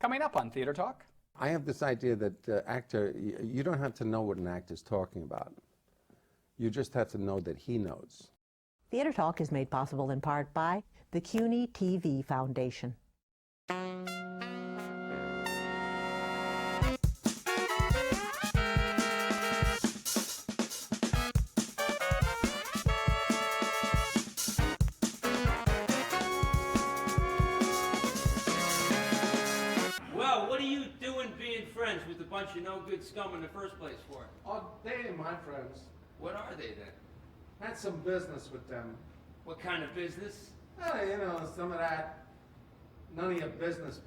Coming up on Theater Talk. I have this idea that actor, you don't have to know what an actor's talking about. You just have to know that he knows. Theater Talk is made possible in part by the CUNY TV Foundation. Well, what are you doing being friends with a bunch of no-good scum in the first place for? Oh, they ain't my friends. What are they then? Had some business with them. What kind of business? You know, some of that none of your business.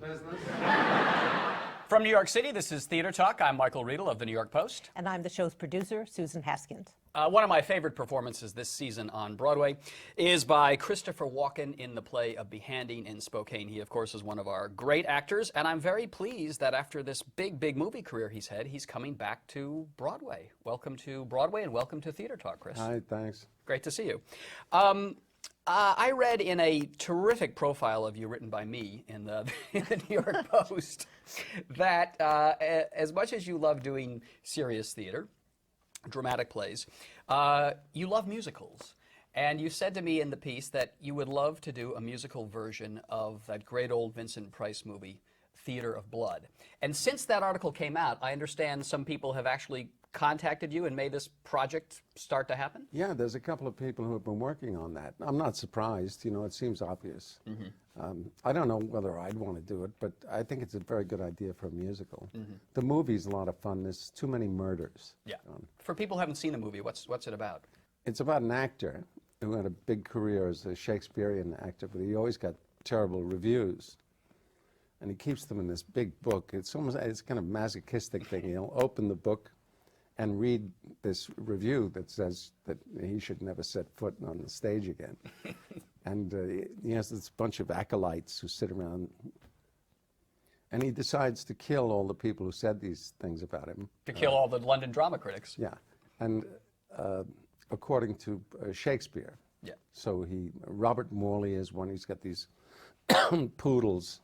From New York City, this is Theater Talk. I'm Michael Riedel of the New York Post. And I'm the show's producer, Susan Haskins. One of my favorite performances this season on Broadway is by Christopher Walken in the play of Behanding in Spokane. He, of course, is one of our great actors, and I'm very pleased that after this big movie career he's had, he's coming back to Broadway. Welcome to Broadway, and welcome to Theater Talk, Chris. Hi, thanks. Great to see you. I read in a terrific profile of you written by me in the New York Post that as much as you love doing serious theater, dramatic plays, you love musicals. And you said to me in the piece that you would love to do a musical version of that great old Vincent Price movie, Theater of Blood. And since that article came out, I understand some people have actually contacted you and made this project start to happen? Yeah, there's a couple of people who have been working on that. I'm not surprised, you know, it seems obvious. I don't know whether I'd want to do it, but I think it's a very good idea for a musical. The movie's a lot of fun. There's too many murders. Yeah. For people who haven't seen the movie, what's it about? It's about an actor who had a big career as a Shakespearean actor, but he always got terrible reviews. And he keeps them in this big book. It's kind of masochistic thing. He'll open the book and read this review that says that he should never set foot on the stage again. And he has this bunch of acolytes who sit around, and he decides to kill all the people who said these things about him. To kill all the London drama critics. Yeah, and according to Shakespeare. Yeah. So Robert Morley is one. He's got these poodles.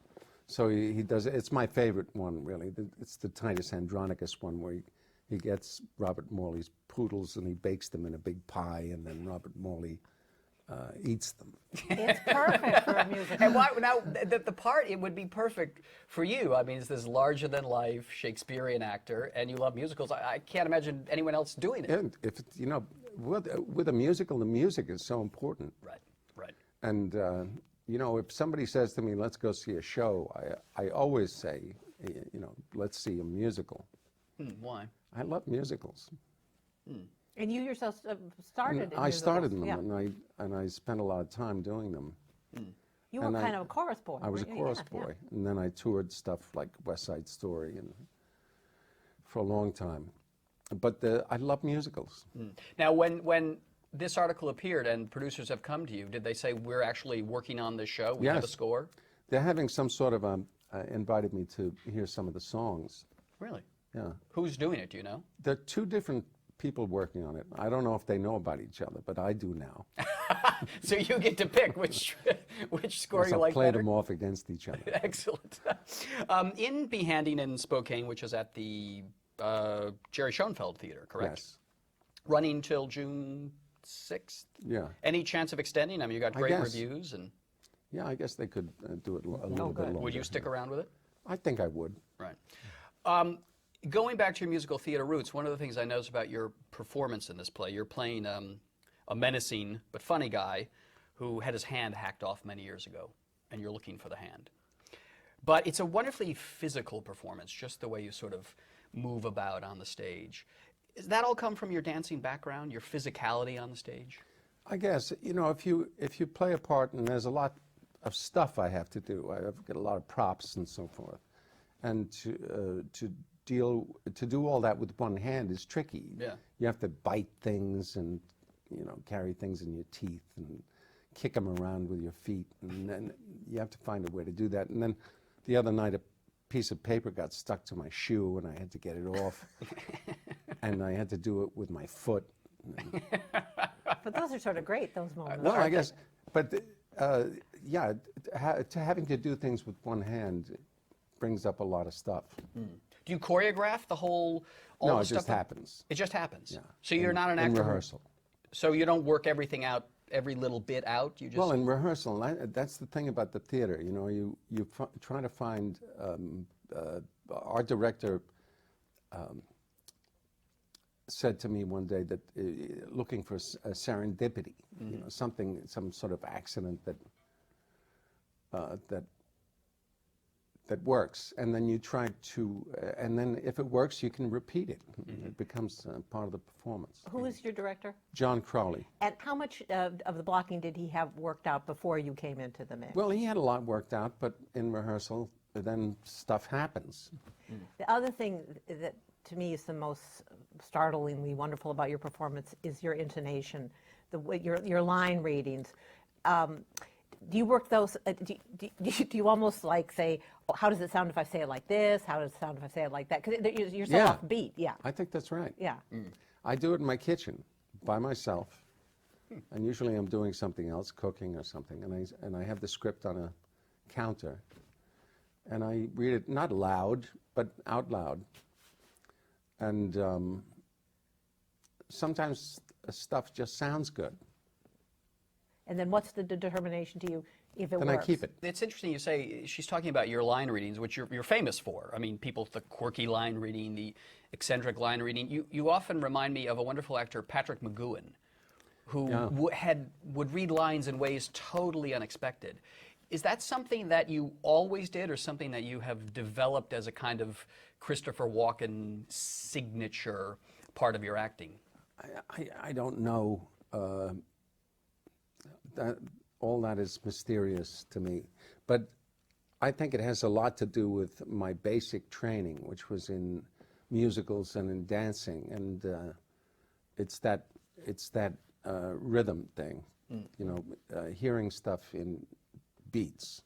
So he does, it's my favorite one, really. It's the Titus Andronicus one, where he gets Robert Morley's poodles and he bakes them in a big pie, and then Robert Morley eats them. It's perfect for a musical. And now, the part, it would be perfect for you. I mean, it's this larger-than-life Shakespearean actor, and you love musicals. I can't imagine anyone else doing it. And if you know, with a musical, the music is so important. Right. And you know, if somebody says to me, "Let's go see a show," I always say, you know, let's see a musical. Why? I love musicals. And you yourself started in I started in them, yeah. and I spent a lot of time doing them. You were kind of a chorus boy. I was a chorus boy, and then I toured stuff like West Side Story and for a long time. But I love musicals. Now, when this article appeared and producers have come to you, did they say, we're actually working on this show, we have a score? They're having some sort of invited me to hear some of the songs. Really? Yeah. Who's doing it, do you know? There are two different people working on it. I don't know if they know about each other, but I do now. So you get to pick which score Yes, you I'll like play better? them off against each other. Excellent. In Behanding in Spokane, which is at the Jerry Schoenfeld Theater, correct? Yes. Running till June 6th? Yeah. Any chance of extending? I mean, you got great reviews. And yeah, I guess they could do it a little bit longer. would you stick around with it? I think I would. Right. Going back to your musical theater roots, one of the things I noticed about your performance in this play, you're playing a menacing but funny guy who had his hand hacked off many years ago, and you're looking for the hand. But it's a wonderfully physical performance, just the way you sort of move about on the stage. Does that all come from your dancing background, your physicality on the stage? I guess, you know, if you play a part and there's a lot of stuff I have to do, I've got a lot of props and so forth, and to do all that with one hand is tricky. Yeah. You have to bite things and, you know, carry things in your teeth and kick them around with your feet, and then you have to find a way to do that. And then the other night a piece of paper got stuck to my shoe and I had to get it off. And I had to do it with my foot. But those are sort of great, those moments. Well, I guess, but yeah, having to do things with one hand brings up a lot of stuff. Do you choreograph the whole? All No, the it stuff just that- happens. It just happens. Yeah. So you're not an in actor. rehearsal. So you don't work everything out, every little bit out. You just. Well, in rehearsal, that's the thing about the theater. You know, you try to find. Our director said to me one day that looking for a serendipity, you know, some sort of accident that works, and then you try to, and then if it works, you can repeat it. It becomes part of the performance. Who is your director? John Crowley. And how much of the blocking did he have worked out before you came into the mix? Well, he had a lot worked out, but in rehearsal, then stuff happens. The other thing that to me is the most startlingly wonderful about your performance is your intonation, your line readings. Do you work those? Do you almost like say, oh, how does it sound if I say it like this? How does it sound if I say it like that? Because you're so Yeah. offbeat. Yeah. I think that's right. Yeah. I do it in my kitchen by myself, and usually I'm doing something else, cooking or something, and I have the script on a counter, and I read it not loud but out loud, and sometimes stuff just sounds good. And then what's the determination to you if it Then works? I keep it. It's interesting you say she's talking about your line readings, which you're famous for. I mean, the quirky line reading, the eccentric line reading. You often remind me of a wonderful actor, Patrick McGowan, who would read lines in ways totally unexpected. Is that something that you always did, or something that you have developed as a kind of Christopher Walken signature part of your acting? I don't know. All that is mysterious to me, but I think it has a lot to do with my basic training, which was in musicals and in dancing, and it's that rhythm thing, you know, hearing stuff in beats,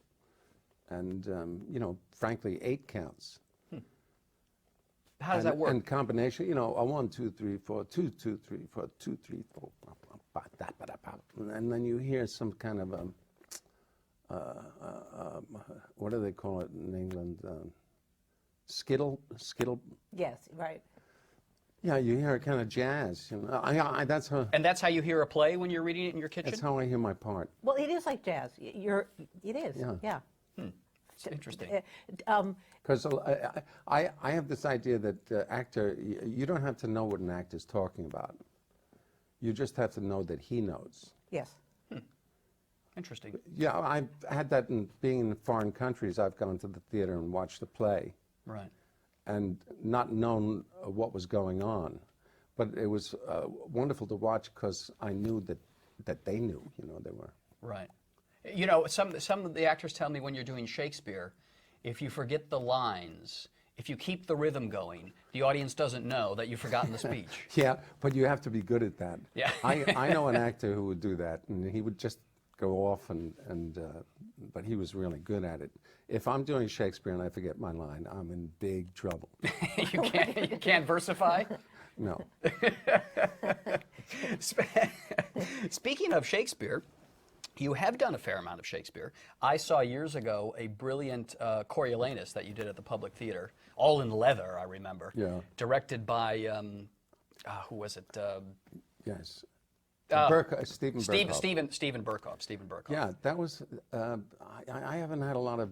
and you know, frankly, 8 counts. How does that work? And combination, you know, a 1, 2, 3, 4, 2, 2, 3, 4, 2, 3, 4, and then you hear some kind of what do they call it in England? Skittle. Yes, right. Yeah, you hear a kind of jazz. You know, that's how. And that's how you hear a play when you're reading it in your kitchen? That's how I hear my part. Well, it is like jazz. It is. Yeah. It's interesting. Because I have this idea that actor, you don't have to know what an actor's talking about. You just have to know that he knows. Yes. Interesting. Yeah, I've had that in being in foreign countries. I've gone to the theater and watched a play. Right. And not known what was going on. But it was wonderful to watch because I knew that they knew, you know, they were. Right. You know, some of the actors tell me when you're doing Shakespeare, if you forget the lines, if you keep the rhythm going, the audience doesn't know that you've forgotten the speech. Yeah, but you have to be good at that. Yeah. I know an actor who would do that, and he would just go off, but he was really good at it. If I'm doing Shakespeare and I forget my line, I'm in big trouble. You can't versify? No. Speaking of Shakespeare, you have done a fair amount of Shakespeare. I saw years ago a brilliant Coriolanus that you did at the Public Theater, all in leather, I remember. Yeah. Directed by, who was it? Yes. Stephen Burkhoff. Stephen Burkhoff. Yeah, that was, I haven't had a lot of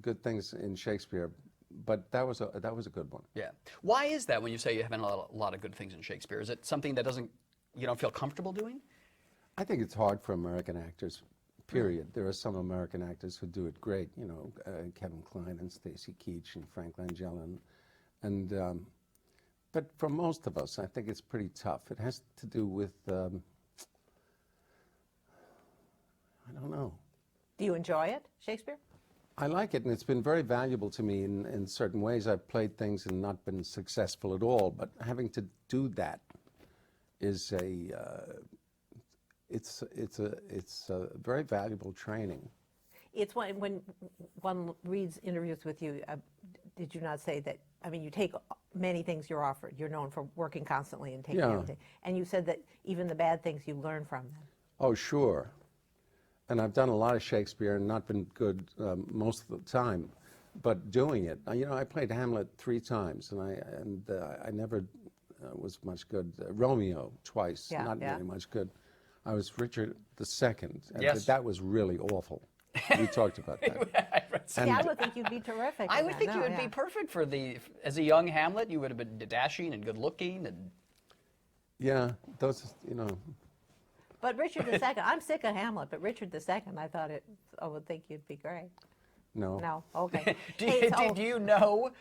good things in Shakespeare, but that was a good one. Yeah. Why is that when you say you haven't had a lot of good things in Shakespeare? Is it something that you don't feel comfortable doing? I think it's hard for American actors, period. There are some American actors who do it great, you know, Kevin Kline and Stacy Keach and Frank Langella. But for most of us, I think it's pretty tough. It has to do with, I don't know. Do you enjoy it, Shakespeare? I like it, and it's been very valuable to me in certain ways. I've played things and not been successful at all, but having to do that is it's a very valuable training. It's when one reads interviews with you, did you not say that, I mean, you take many things you're offered. You're known for working constantly and taking everything. And you said that even the bad things you learn from them. Oh, sure. And I've done a lot of Shakespeare and not been good most of the time. but doing it, you know, I played Hamlet 3 times, and I never was much good. Romeo twice, Yeah, not yeah. really much good. I was Richard II, and Yes. that was really awful. We talked about that. See, I would think you'd be terrific. I in would that. think No, you would yeah. be perfect for as a young Hamlet. You would have been dashing and good-looking, and Yeah, those, you know. But Richard II, I'm sick of Hamlet, but Richard II, I would think you'd be great. No. No, okay. did, Hey, so- did you know?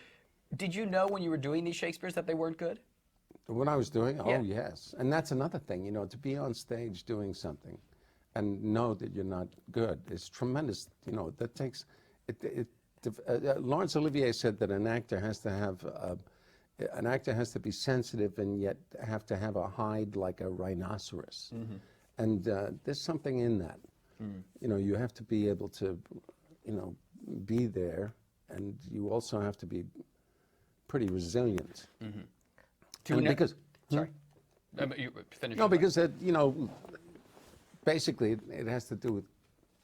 Did you know when you were doing these Shakespeares that they weren't good? When I was doing, Yeah. oh yes, and that's another thing, you know, to be on stage doing something, and know that you're not good is tremendous. You know, that takes. Laurence Olivier said that an actor has to be sensitive and yet have to have a hide like a rhinoceros, and there's something in that. You know, you have to be able to, you know, be there, and you also have to be pretty resilient. And because Sorry. You finish. no, your because you know, basically it has to do with,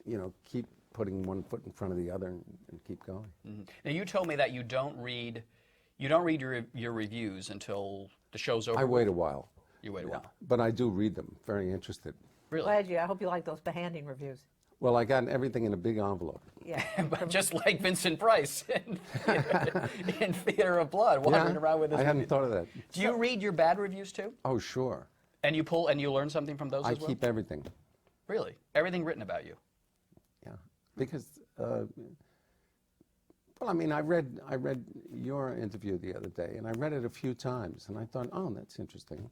you know, keep putting one foot in front of the other and keep going. Now you told me that you don't read your reviews until the show's over. I wait a while. You wait a while. But I do read them. Very interested. Really? Glad you. I hope you like those Behanding reviews. Well, I got everything in a big envelope. Yeah. But just like Vincent Price in Theater of Blood, wandering around with his I hadn't reviews. thought of that. Do you read your bad reviews too? Oh, sure. And you learn something from those I as well? keep everything. Really? Everything written about you? Yeah, because well, I mean, I read your interview the other day, and I read it a few times, and I thought, oh, that's interesting.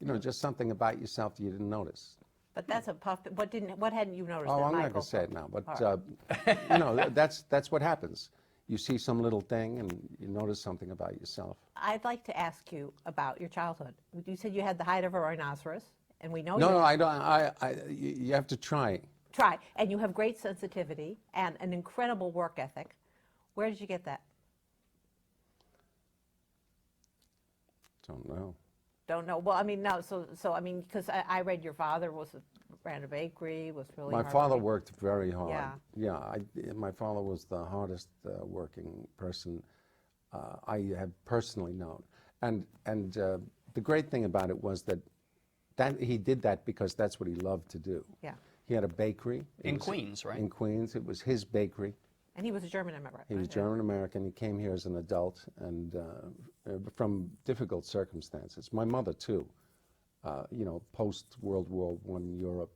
You know, just something about yourself that you didn't notice. But that's a puff. What hadn't you noticed? Oh, that I'm not Michael going to say it now, but All you know, that's what happens. You see some little thing, and you notice something about yourself. I'd like to ask you about your childhood. You said you had the hide of a rhinoceros, and we know No, you no, I don't. You have to try. try, and you have great sensitivity and an incredible work ethic. Where did you get that? Don't know. Don't know. Well, I mean, no. So I mean, because I read your father ran a bakery, was really. My hard father working. worked very hard. Yeah. Yeah, my father was the hardest working person I have personally known. And the great thing about it was that he did that because that's what he loved to do. Yeah. He had a bakery. In Queens, right? In Queens. It was his bakery. And he was a German immigrant. He was right? Yeah. German-American. He came here as an adult and from difficult circumstances. My mother, too, you know, post-World War I Europe.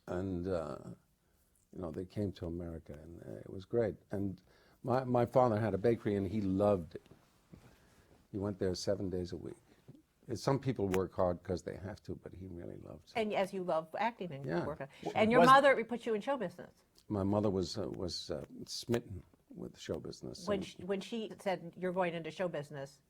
And, you know, they came to America, and it was great. And my father had a bakery, and he loved it. He went there 7 days a week. Some people work hard because they have to, but he really loved it. And as you love acting and Yeah. working, and your mother put you in show business. My mother was smitten with show business. When she said you're going into show business,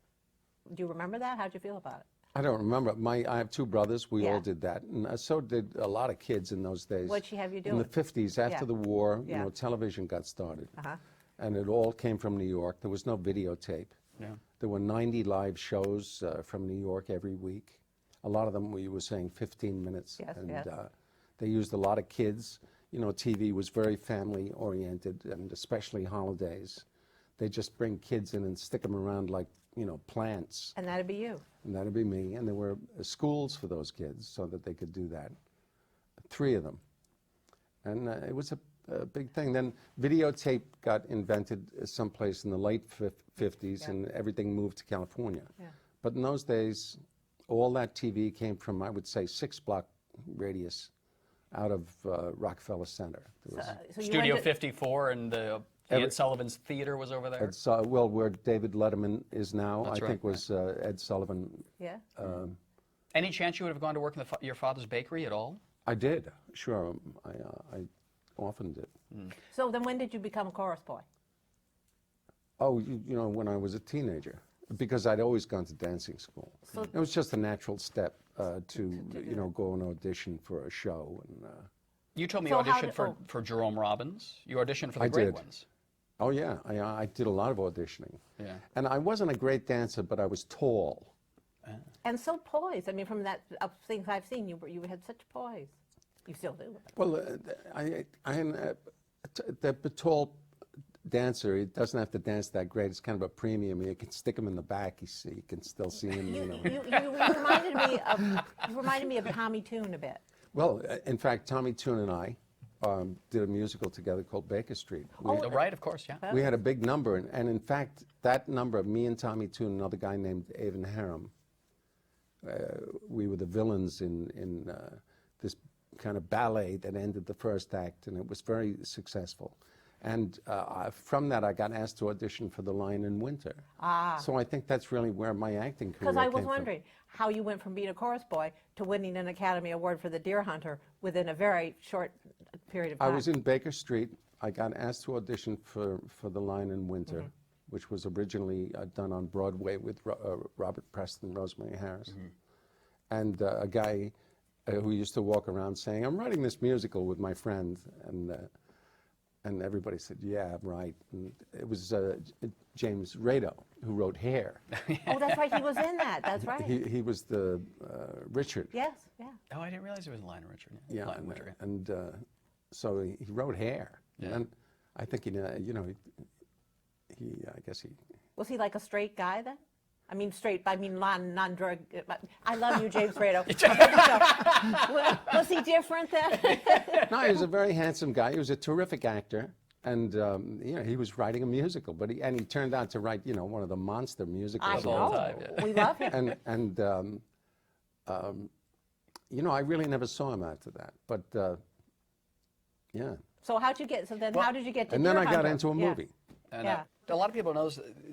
do you remember that? How'd you feel about it? I don't remember. I have 2 brothers. We Yeah. all did that, and so did a lot of kids in those days. What'd she have you In the doing? 50s, after Yeah. the war, you Yeah. know, television got started, Uh-huh. and it all came from New York. There was no videotape. Yeah. There were 90 live shows from New York every week. A lot of them, we were saying 15 minutes, Yes, and yes. they used a lot of kids. You know, TV was very family-oriented, and especially holidays. They just bring kids in and stick them around like, you know, plants. And that'd be you. And that'd be me. And there were schools for those kids so that they could do that. 3 of them. And it was a big thing. Then videotape got invented someplace in the late 50s, Yeah. and everything moved to California. Yeah. But in those days, all that TV came from, I would say, 6-block radius out of Rockefeller Center. There was, So you Studio went to- 54 and the Every- Ed Sullivan's Theater was over there? well, where David Letterman is now, That's I think right, was Ed Sullivan. Yeah. Any chance you would have gone to work in your father's bakery at all? I did, sure. I often did. So then when did you become a chorus boy? Oh, you know, when I was a teenager, because I'd always gone to dancing school. So- It was just a natural step to you know, go and audition for a show. And You told me So you how auditioned did- for Jerome Robbins. You auditioned for the I great did. ones. oh yeah, I did a lot of auditioning. Yeah. And I wasn't a great dancer, but I was tall. And so poised. I mean, from that things I've seen, you had such poise. You still do. Well, the tall dancer, he doesn't have to dance that great. It's kind of a premium. You can stick him in the back. You can still see him. You know. You reminded me of Tommy Tune a bit. Well, in fact, Tommy Tune and I did a musical together called Baker Street. Right, of course, yeah. We had a big number, and in fact, that number, me and Tommy Tune, another guy named Avon Harum, we were the villains in this kind of ballet that ended the first act, and it was very successful. And from that, I got asked to audition for The Lion in Winter. So I think that's really where my acting career came from. Because I was wondering how you went from being a chorus boy to winning an Academy Award for The Deer Hunter within a very short period of time. I was in Baker Street. I got asked to audition for The Lion in Winter, which was originally done on Broadway with Robert Preston, Rosemary Harris. And a guy who used to walk around saying, "I'm writing this musical with my friend." And everybody said, "Yeah, right." And it was James Riedel who wrote Hair. Oh, that's right. He was in that. That's right. He was the Richard. Yes, yeah. Oh, I didn't realize it was a Lion Richard. Yeah, Lion Winter. and so he wrote Hair. Yeah. And I think I guess he. Was he like a straight guy then? I mean, straight, I mean, non-drug. I love you, James Riedel. Was he different then? No, he was a very handsome guy. He was a terrific actor. And, he was writing a musical. But he turned out to write, one of the monster musicals. I all the know. time, yeah. We love him. And I really never saw him after that. But, yeah. So how did you get to And then Deer I got Hunter? into a Yeah. movie. And, Yeah. a lot of people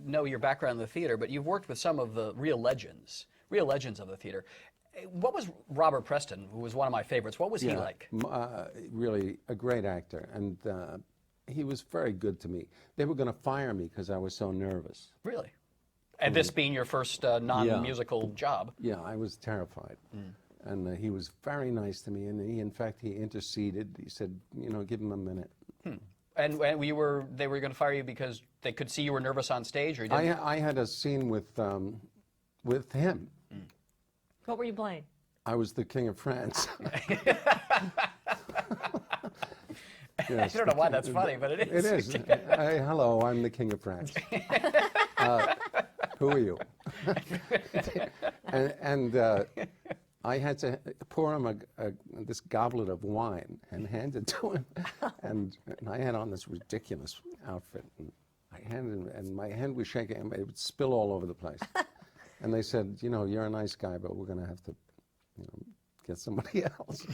know your background in the theater, but you've worked with some of the real legends of the theater. What was Robert Preston, who was one of my favorites, what was he like? Really a great actor. And he was very good to me. They were going to fire me because I was so nervous. Really? And this being your first non-musical job? Yeah, I was terrified. And he was very nice to me. And in fact, he interceded. He said, give him a minute. And they were going to fire you because they could see you were nervous on stage, or you didn't? I had a scene with him. What were you playing? I was the King of France. I don't know why that's funny, but it is. It is. Hello, I'm the King of France. Who are you? and I had to pour him this goblet of wine and hand it to him. And I had on this ridiculous outfit. And I handed him, and my hand was shaking, and it would spill all over the place. And they said, you're a nice guy, but we're going to have to, get somebody else.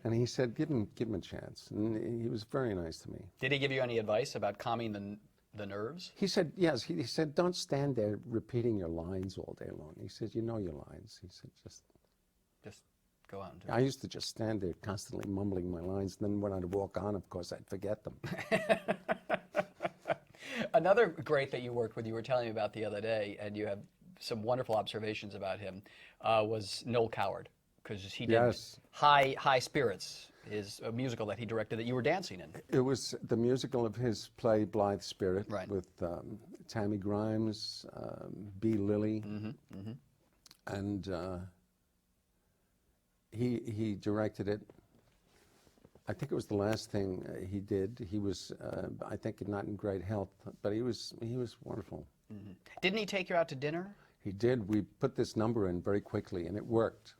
And he said, give him a chance. And he was very nice to me. Did he give you any advice about calming the nerves? He said, yes. He said, don't stand there repeating your lines all day long. He said, you know your lines. He said, just go out and do it. I used to just stand there constantly mumbling my lines. And then when I'd walk on, of course, I'd forget them. Another great that you worked with, you were telling me about the other day, and you have some wonderful observations about him, was Noel Coward, because he did High Spirits, is a musical that he directed that you were dancing in. It was the musical of his play Blithe Spirit, right, with Tammy Grimes, B. Lilly, and he directed it. I think it was the last thing he did. He was, I think, not in great health, but he was wonderful. Didn't he take you out to dinner? He did. We put this number in very quickly, and it worked.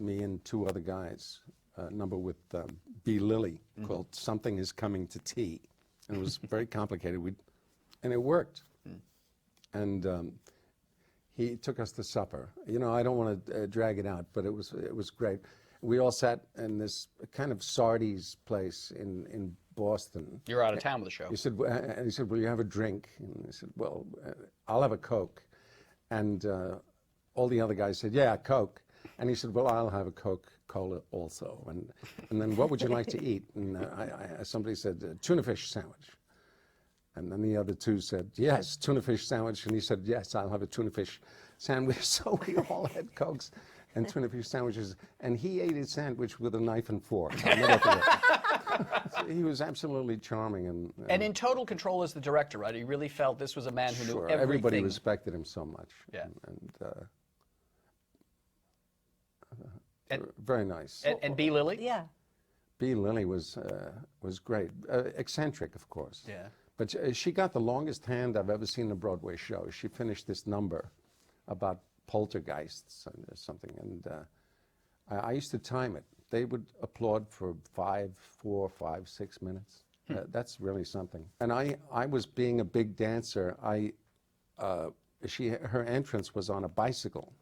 Me and two other guys, a number with B. Lilly called "Something Is Coming to Tea," and it was very complicated. And it worked. And he took us to supper. I don't want to drag it out, but it was great. We all sat in this kind of Sardi's place in Boston. You're out of town with the show. He said, and he said, "Will you have a drink?" And I said, "Well, I'll have a Coke." And all the other guys said, "Yeah, Coke." And he said, "Well, I'll have a Coca-Cola also." And then, "What would you like to eat?" And somebody said, "Tuna fish sandwich." And then the other two said, "Yes, tuna fish sandwich." And he said, "Yes, I'll have a tuna fish sandwich." So we all had Cokes and tuna fish sandwiches. And he ate his sandwich with a knife and fork. I'll never forget. So he was absolutely charming. And in total control as the director, right? He really felt this was a man who knew everything. Everybody respected him so much. Yeah. And very nice. And B. Lilly? Yeah. B. Lilly was great. Eccentric, of course. Yeah. But she got the longest hand I've ever seen in a Broadway show. She finished this number about poltergeists or something, and I used to time it. They would applaud for 5, 4, 5, 6 minutes. That's really something. And I was being a big dancer. Her entrance was on a bicycle.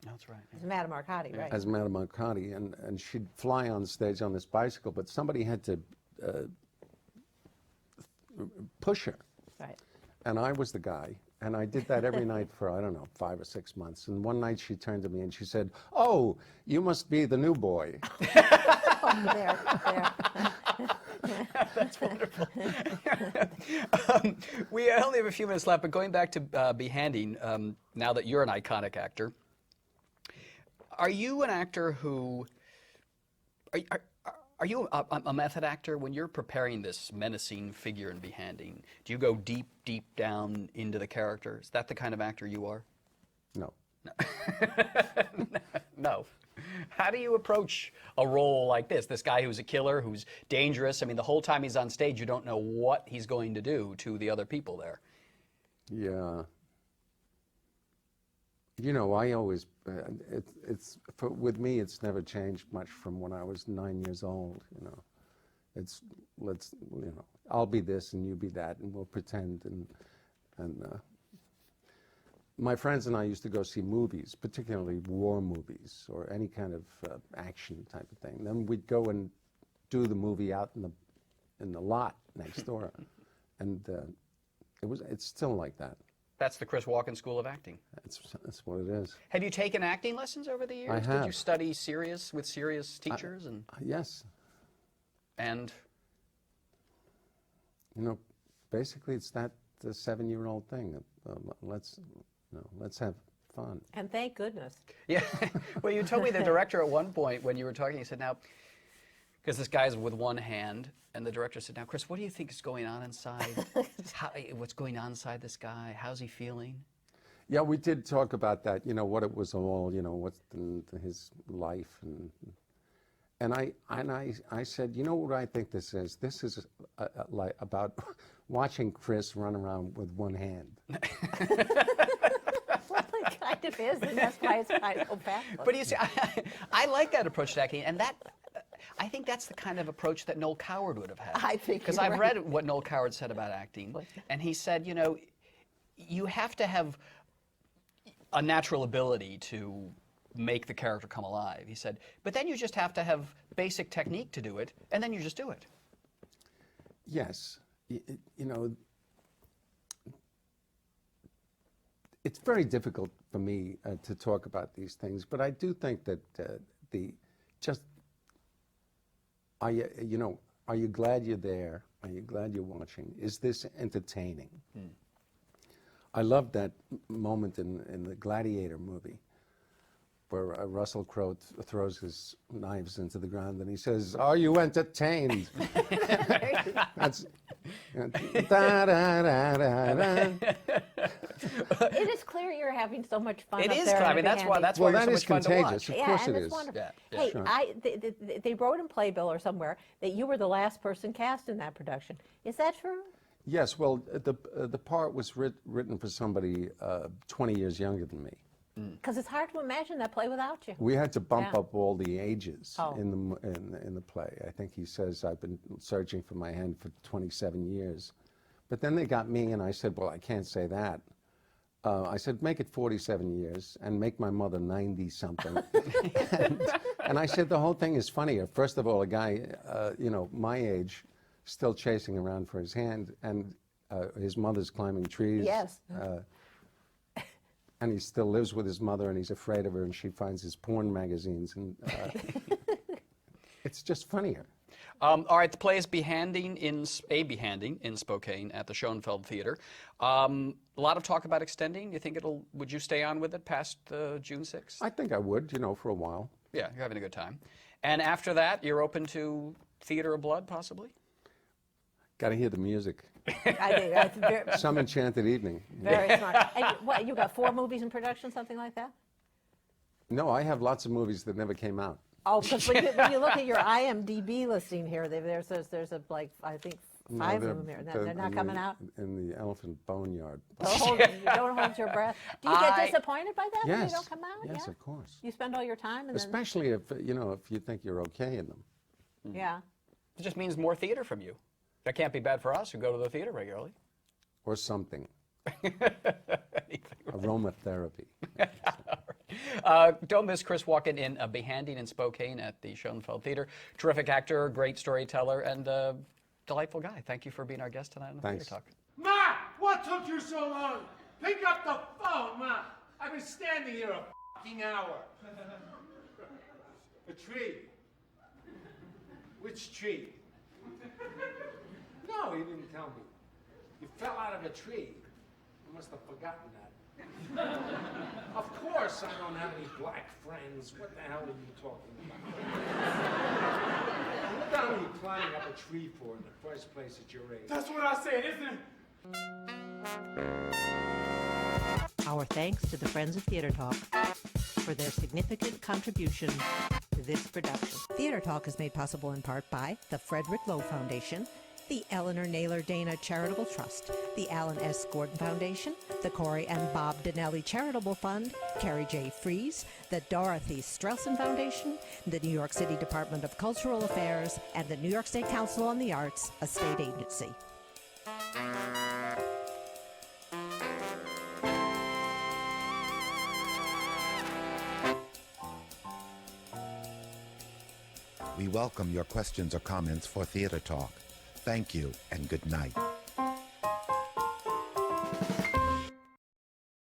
That's right. It's Madame Arcadi, right? As Madame Arcadi, and she'd fly on stage on this bicycle, but somebody had to push her. Right. And I was the guy, and I did that every night for, I don't know, 5 or 6 months. And one night she turned to me and she said, "Oh, you must be the new boy." There. That's wonderful. We only have a few minutes left, but going back to Behanding, now that you're an iconic actor, are you an actor who, are you a method actor? When you're preparing this menacing figure in Behanding, do you go deep, deep down into the character? Is that the kind of actor you are? No. No. How do you approach a role like this? This guy who's a killer, who's dangerous. I mean, the whole time he's on stage, you don't know what he's going to do to the other people there. Yeah. You know, I always, with me, it's never changed much from when I was 9 years old, you know. I'll be this and you be that, and we'll pretend, and my friends and I used to go see movies, particularly war movies or any kind of action type of thing. Then we'd go and do the movie out in the lot next door, and it's still like that. That's the Chris Walken School of Acting. That's what it is. Have you taken acting lessons over the years? I have. Did you study with serious teachers? Yes. And you know, basically, it's the 7-year-old thing. Let's have fun. And thank goodness. yeah, well, you told me the director at one point when you were talking, he said, now, because this guy's with one hand, and the director said, now, Chris, what do you think is going on inside? What's going on inside this guy? How's he feeling? Yeah, we did talk about that, you know, what it was all, you know, what's his life. And I said, you know what I think this is? This is like about watching Chris run around with one hand. Well, it kind of is, and that's why it's kind of fabulous. But you see, I like that approach to acting, and I think that's the kind of approach that Noel Coward would have had. I think because you're I've right. read what Noel Coward said about acting, and he said, you know, you have to have a natural ability to make the character come alive. He said, but then you just have to have basic technique to do it, and then you just do it. Yes, you know, it's very difficult for me to talk about these things, but I do think that are you glad you're there? Are you glad you're watching? Is this entertaining? I love that moment in the Gladiator movie where Russell Crowe throws his knives into the ground and he says, "Are you entertained?" That's da, da, da, da, da. It is clear you're having so much fun. It up is there fun. I in mean, that's why Behanding. Well, you're that so is much fun to contagious. watch. Of course and it it's is. wonderful. Yeah, Hey, sure. they wrote in Playbill or somewhere that you were the last person cast in that production. Is that true? Yes, well, the part was written for somebody 20 years younger than me. Because it's hard to imagine that play without you. We had to bump Yeah. up all the ages Oh. in the play. I think he says I've been searching for my hand for 27 years. But then they got me, and I said, well, I can't say that. I said, make it 47 years and make my mother 90-something. and I said, the whole thing is funnier. First of all, a guy, you know, my age, still chasing around for his hand, and his mother's climbing trees. Yes. And he still lives with his mother, and he's afraid of her, and she finds his porn magazines, and it's just funnier. All right, the play is Behanding in Spokane at the Schoenfeld Theater. A lot of talk about extending. You think would you stay on with it past June 6th? I think I would, you know, for a while. Yeah, you're having a good time. And after that, you're open to Theater of Blood, possibly? Got to hear the music. I think that's very, Some enchanted evening. very smart. And what, you got 4 movies in production, something like that? No, I have lots of movies that never came out. Oh, because when you look at your IMDb listing here, there's like, I think No, 5 of them here. They're not coming out? In the elephant boneyard. Don't hold your breath. Do you get I- disappointed by that when Yes. they don't come out? Yes, Yeah? of course. You spend all your time and Especially if you think you're okay in them, then, yeah. It just means more theater from you. That can't be bad for us who go to the theater regularly. or something. Anything. Aromatherapy. Don't miss Chris Walken in Behanding in Spokane at the Schoenfeld Theater. Terrific actor, great storyteller, and delightful guy. Thank you for being our guest tonight on the Thanks. Theater Talk. Ma, what took you so long? Pick up the phone, Ma. I've been standing here a fucking hour. A tree. Which tree? No, he didn't tell me. You fell out of a tree. You must have forgotten that. Of course I don't have any black friends. What the hell are you talking about? What the hell are you climbing up a tree for in the first place at your age? That's what I said, isn't it? Our thanks to the Friends of Theater Talk for their significant contribution to this production. Theater Talk is made possible in part by the Frederick Lowe Foundation, the Eleanor Naylor Dana Charitable Trust, the Alan S. Gordon Foundation, the Corey and Bob Donnelly Charitable Fund, Carrie J. Fries, the Dorothy Strelson Foundation, the New York City Department of Cultural Affairs, and the New York State Council on the Arts, a state agency. We welcome your questions or comments for Theater Talk. Thank you and good night.